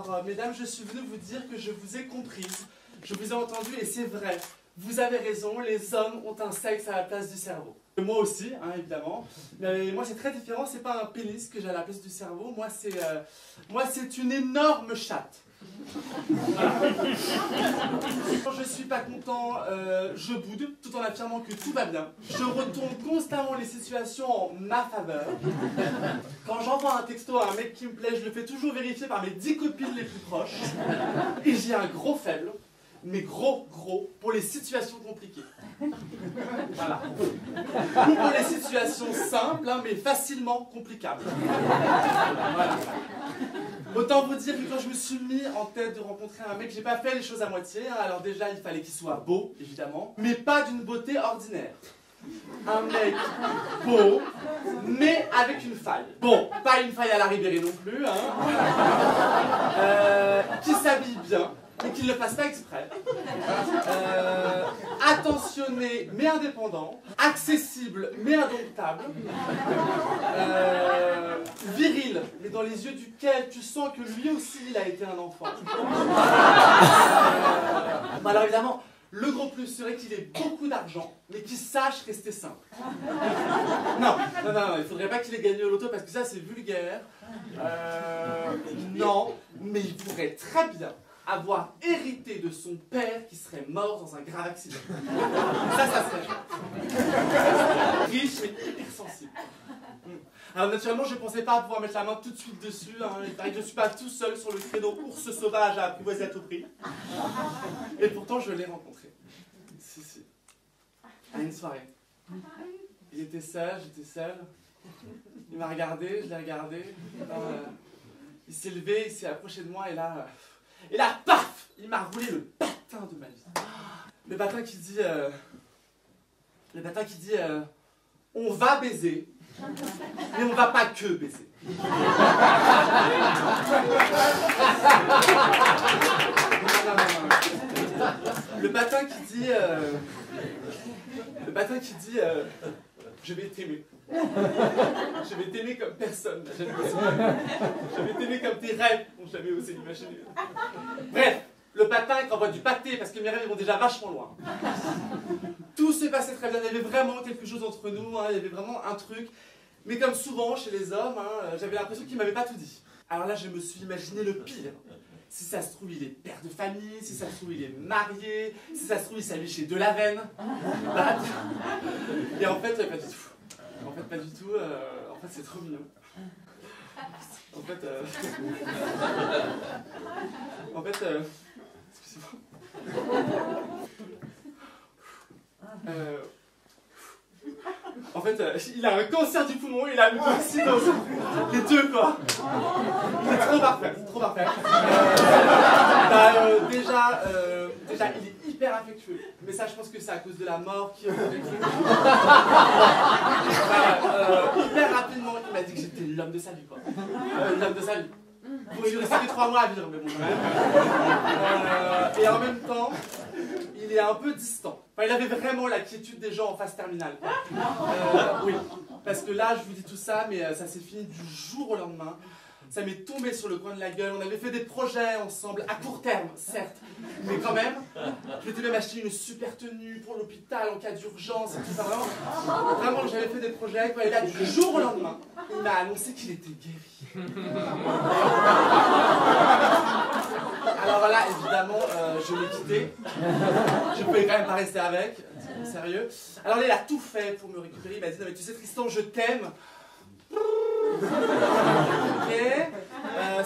Alors, mesdames, je suis venu vous dire que je vous ai comprise, je vous ai entendu et c'est vrai. Vous avez raison, les hommes ont un sexe à la place du cerveau. Moi aussi, hein, évidemment. Mais moi, c'est très différent. C'est pas un pénis que j'ai à la place du cerveau. Moi, c'est une énorme chatte. Quand je suis pas content, je boude, tout en affirmant que tout va bien. Je retourne constamment les situations en ma faveur. Quand j'envoie un texto à un mec qui me plaît, je le fais toujours vérifier par mes 10 copines les plus proches. Et j'ai un gros faible, mais gros, pour les situations compliquées. Voilà. Ou pour les situations simples, hein, mais facilement complicables. Voilà. Autant vous dire que quand je me suis mis en tête de rencontrer un mec, j'ai pas fait les choses à moitié. Hein. Alors déjà, il fallait qu'il soit beau, évidemment, mais pas d'une beauté ordinaire. Un mec beau, mais avec une faille. Bon, pas une faille à la Ribéry non plus, hein. Qui s'habille bien, et qu'il ne le fasse pas exprès. Attentionné, mais indépendant. Accessible, mais indomptable. Viril, mais dans les yeux duquel tu sens que lui aussi, il a été un enfant. Alors évidemment, le gros plus serait qu'il ait beaucoup d'argent, mais qu'il sache rester simple. Non, il faudrait pas qu'il ait gagné au loto parce que ça c'est vulgaire. Non, mais il pourrait très bien avoir hérité de son père qui serait mort dans un grave accident. Ça serait riche mais hypersensible. Alors naturellement, je ne pensais pas pouvoir mettre la main tout de suite dessus. Hein. Il paraît que je ne suis pas tout seul sur le créneau ours sauvage à apprivoiser à tout prix. Et pourtant, je l'ai rencontré. Si. À une soirée. Il était seul, j'étais seul. Il m'a regardé, je l'ai regardé. Il s'est levé, il s'est approché de moi et là, paf, il m'a roulé le patin de ma vie. Le patin qui dit, on va baiser, mais on va pas que baiser. Le patin qui dit, je vais t'aimer. Je vais t'aimer comme personne n'a jamais osé. Je vais t'aimer comme tes rêves n'ont jamais osé l'imaginer. Bref, le patin qui envoie du pâté parce que mes rêves vont déjà vachement loin. Tout s'est passé très bien, il y avait vraiment quelque chose entre nous, hein, il y avait vraiment un truc. Mais comme souvent chez les hommes, hein, j'avais l'impression qu'il ne m'avait pas tout dit. Alors là, je me suis imaginé le pire. Si ça se trouve, il est père de famille, si ça se trouve, il est marié, si ça se trouve, il s'habille chez Delareine. Et en fait, pas du tout. En fait, pas du tout. En fait, c'est trop mignon. En fait, il a un cancer du poumon et il a une mucoviscidose. Les deux, quoi. C'est trop parfait, déjà, il est hyper affectueux. Mais ça, je pense que c'est à cause de la mort qui avec lui. Hyper rapidement, il m'a dit que j'étais l'homme de sa vie, quoi. L'homme de sa vie. Bon, il lui restait que 3 mois à vivre, mais bon, quand même. Et en même temps, il est un peu distant. Enfin, il avait vraiment la quiétude des gens en phase terminale. Oui, parce que là, je vous dis tout ça, mais ça s'est fini du jour au lendemain. Ça m'est tombé sur le coin de la gueule. On avait fait des projets ensemble, à court terme, certes. Mais quand même, je m'étais même acheté une super tenue pour l'hôpital en cas d'urgence et tout ça. Vraiment, j'avais fait des projets. Et là, du jour au lendemain, il m'a annoncé qu'il était guéri. Alors là, évidemment, je l'ai quitté. Je pouvais quand même pas rester avec. Sérieux. Alors là, il a tout fait pour me récupérer. Il m'a dit, non mais tu sais Tristan, je t'aime. Okay.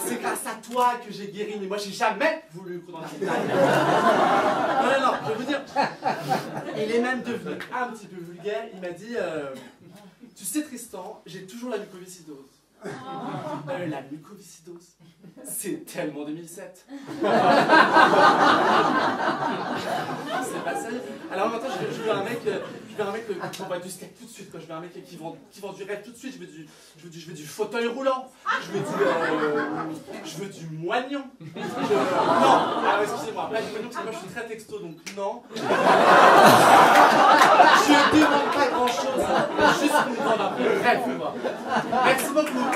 C'est grâce à toi que j'ai guéri, mais moi j'ai jamais voulu qu'on en détail. Non, je veux dire, il est même devenu un petit peu vulgaire. Il m'a dit, tu sais Tristan, j'ai toujours la mucoviscidose. La mucoviscidose, c'est tellement 2007. C'est pas sérieux. Alors maintenant, je veux un mec qui envoie du steak tout de suite. Quoi. Je veux un mec qui vend du rêve tout de suite. Je veux du fauteuil roulant. Je veux du moignon. Non, alors excusez-moi. Là, du moignon, parce que moi je suis très texto, donc non. Je demande pas grand-chose. Juste pour me vendre un peu de rêve, quoi. Merci beaucoup.